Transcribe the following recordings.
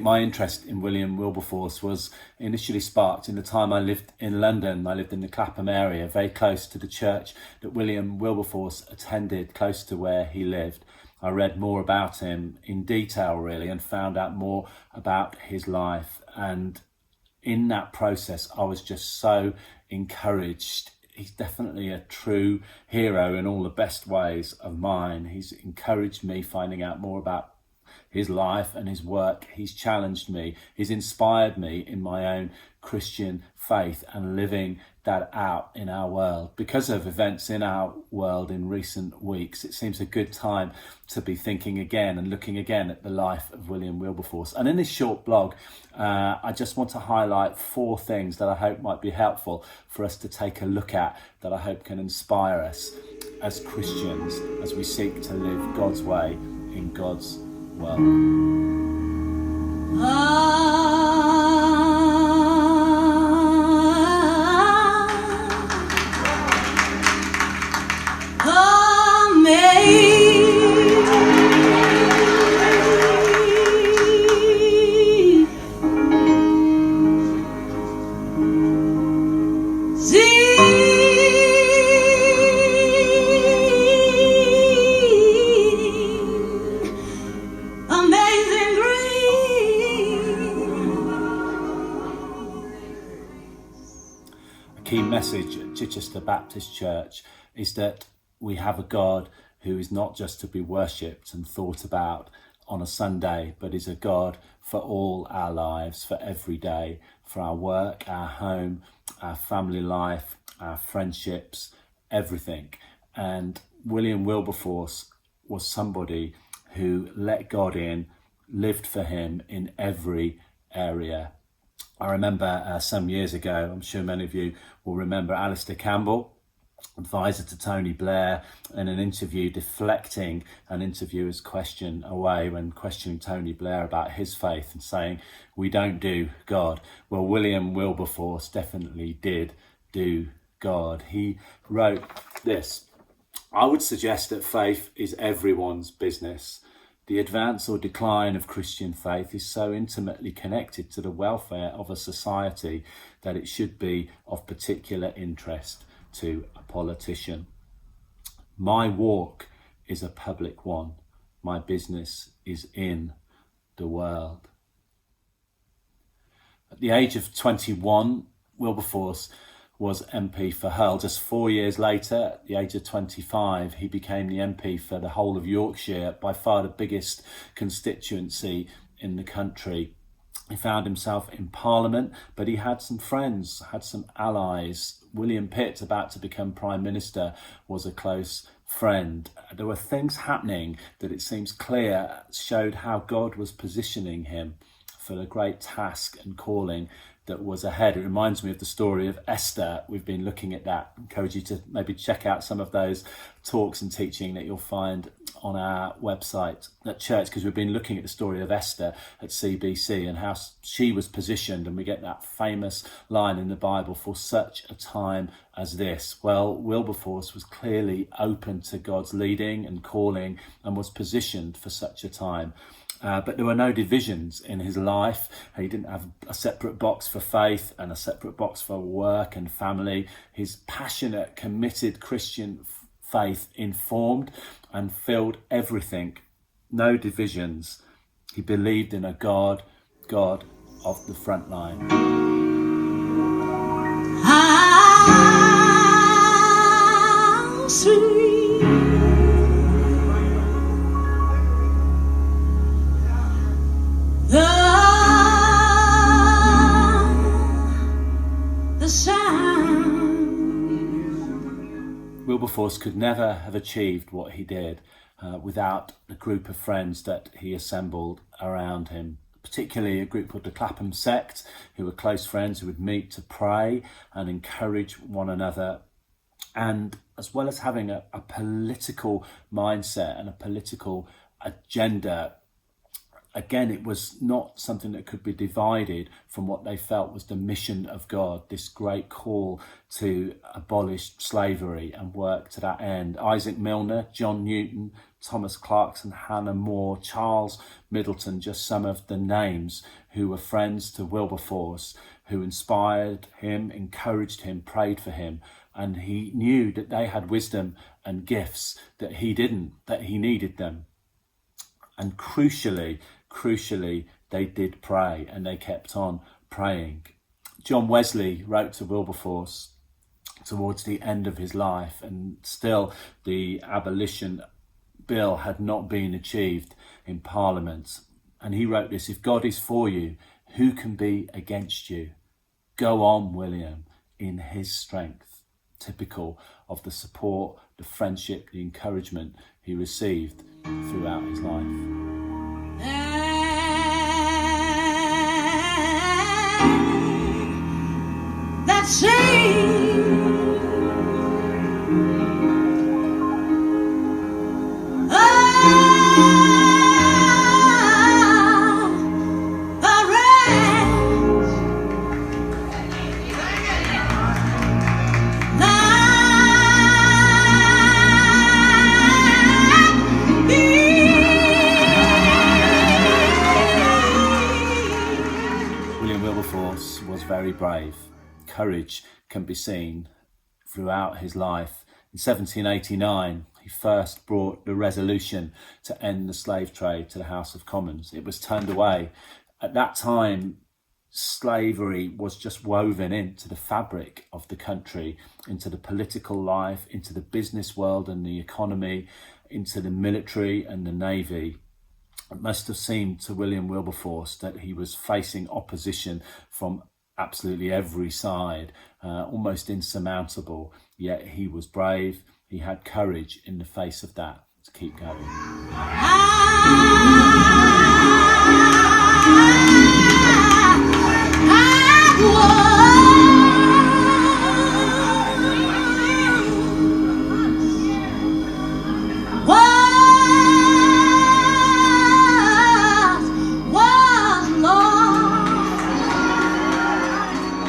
my interest in William Wilberforce was initially sparked in the time I lived in London. I lived in the Clapham area, very close to the church that William Wilberforce attended, close to where he lived. I read more about him in detail, really, and found out more about his life. And in that process, I was just so encouraged. He's definitely a true hero in all the best ways of mine. He's encouraged me finding out more about his life and his work. He's challenged me. He's inspired me in my own Christian faith and living that out in our world. Because of events in our world in recent weeks, it seems a good time to be thinking again and looking again at the life of William Wilberforce. And in this short blog, I just want to highlight 4 things that I hope might be helpful for us to take a look at, that I hope can inspire us as Christians as we seek to live God's way in God's world. Key message at Chichester Baptist Church is that we have a God who is not just to be worshipped and thought about on a Sunday, but is a God for all our lives, for every day, for our work, our home, our family life, our friendships, everything. And William Wilberforce was somebody who let God in, lived for him in every area. I remember some years ago, I'm sure many of you will remember Alistair Campbell, advisor to Tony Blair, in an interview deflecting an interviewer's question away when questioning Tony Blair about his faith and saying, "We don't do God." Well, William Wilberforce definitely did do God. He wrote this: "I would suggest that faith is everyone's business. The advance or decline of Christian faith is so intimately connected to the welfare of a society that it should be of particular interest to a politician. My walk is a public one. My business is in the world." At the age of 21, Wilberforce was MP for Hull. Just 4 years later, at the age of 25, he became the MP for the whole of Yorkshire, by far the biggest constituency in the country. He found himself in Parliament, but he had some friends, had some allies. William Pitt, about to become Prime Minister, was a close friend. There were things happening that it seems clear showed how God was positioning him for the great task and calling that was ahead. It reminds me of the story of Esther. We've been looking at that. I encourage you to maybe check out some of those talks and teaching that you'll find on our website at church, because we've been looking at the story of Esther at CBC and how she was positioned, and we get that famous line in the Bible, "for such a time as this." Well, Wilberforce was clearly open to God's leading and calling and was positioned for such a time. But there were no divisions in his life. He didn't have a separate box for faith and a separate box for work and family. His passionate, committed Christian faith informed and filled everything. No divisions. He believed in a God of the front line. How sweet the sound. Wilberforce could never have achieved what he did without the group of friends that he assembled around him, particularly a group called the Clapham sect, who were close friends who would meet to pray and encourage one another. And as well as having a political mindset and a political agenda, again, it was not something that could be divided from what they felt was the mission of God, this great call to abolish slavery and work to that end. Isaac Milner, John Newton, Thomas Clarkson, Hannah More, Charles Middleton, just some of the names who were friends to Wilberforce, who inspired him, encouraged him, prayed for him. And he knew that they had wisdom and gifts that he didn't, that he needed them. And crucially, they did pray, and they kept on praying. John Wesley wrote to Wilberforce towards the end of his life, and still the abolition bill had not been achieved in Parliament. And he wrote this: "If God is for you, who can be against you? Go on, William, in his strength." Typical of the support, the friendship, the encouragement he received throughout his life. That same William Wilberforce was very brave. Courage can be seen throughout his life. In 1789, he first brought the resolution to end the slave trade to the House of Commons. It was turned away. At that time, slavery was just woven into the fabric of the country, into the political life, into the business world and the economy, into the military and the navy. It must have seemed to William Wilberforce that he was facing opposition from absolutely every side, almost insurmountable, yet he was brave. He had courage in the face of that to keep going.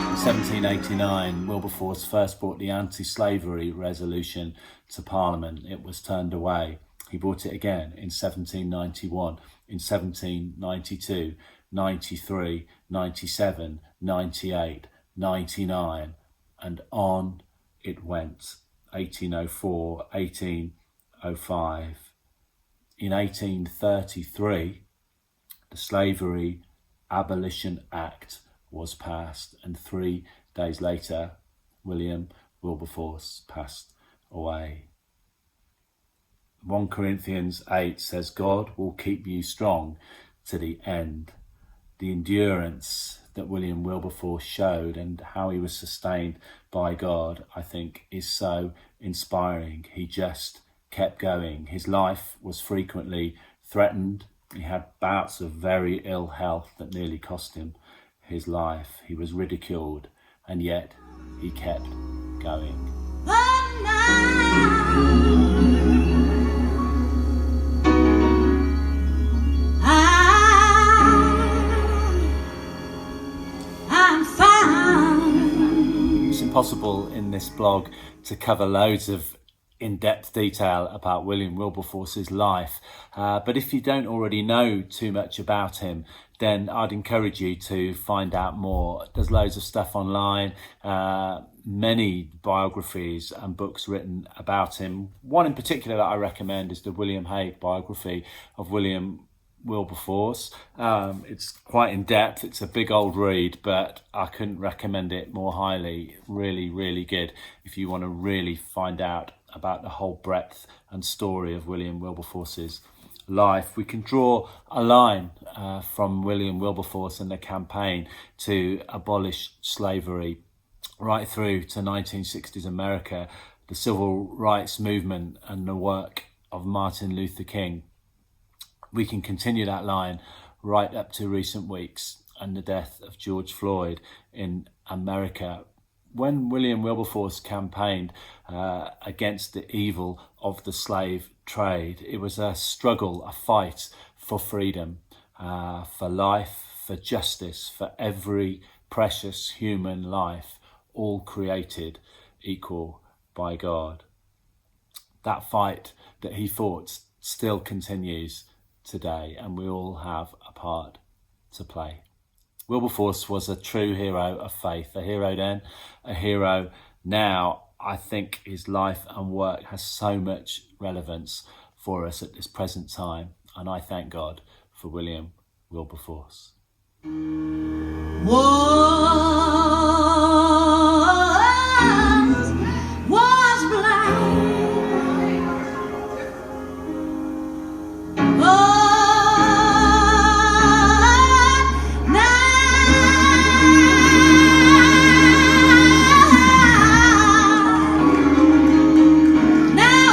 In 1789, Wilberforce first brought the anti-slavery resolution to Parliament. It was turned away. He brought it again in 1791, in 1792, 93, 97, 98, 99, and on it went. 1804, 1805. In 1833, the Slavery Abolition Act was passed, and 3 days later, William Wilberforce passed away. 1 Corinthians 8 says, God will keep you strong to the end. The endurance that William Wilberforce showed and how he was sustained by God, I think, is so inspiring. He just kept going. His life was frequently threatened. He had bouts of very ill health that nearly cost him his life. He was ridiculed, and yet he kept going. It's impossible in this blog to cover loads of in-depth detail about William Wilberforce's life, but if you don't already know too much about him, then I'd encourage you to find out more. There's loads of stuff online, many biographies and books written about him. One in particular that I recommend is the William Hague biography of William Wilberforce. It's quite in depth. It's a big old read, but I couldn't recommend it more highly. Really, really good if you want to really find out about the whole breadth and story of William Wilberforce's life. We can draw a line from William Wilberforce and the campaign to abolish slavery right through to 1960s America, the civil rights movement and the work of Martin Luther King. We can continue that line right up to recent weeks and the death of George Floyd in America. When William Wilberforce campaigned against the evil of the slave trade, it was a struggle, a fight for freedom. for life, for justice, for every precious human life, all created equal by God. That fight that he fought still continues today, and we all have a part to play. Wilberforce was a true hero of faith, a hero then, a hero now. I think his life and work has so much relevance for us at this present time, and I thank God for William Wilberforce. Was blind. Oh, now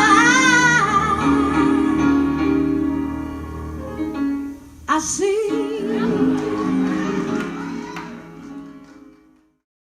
I see.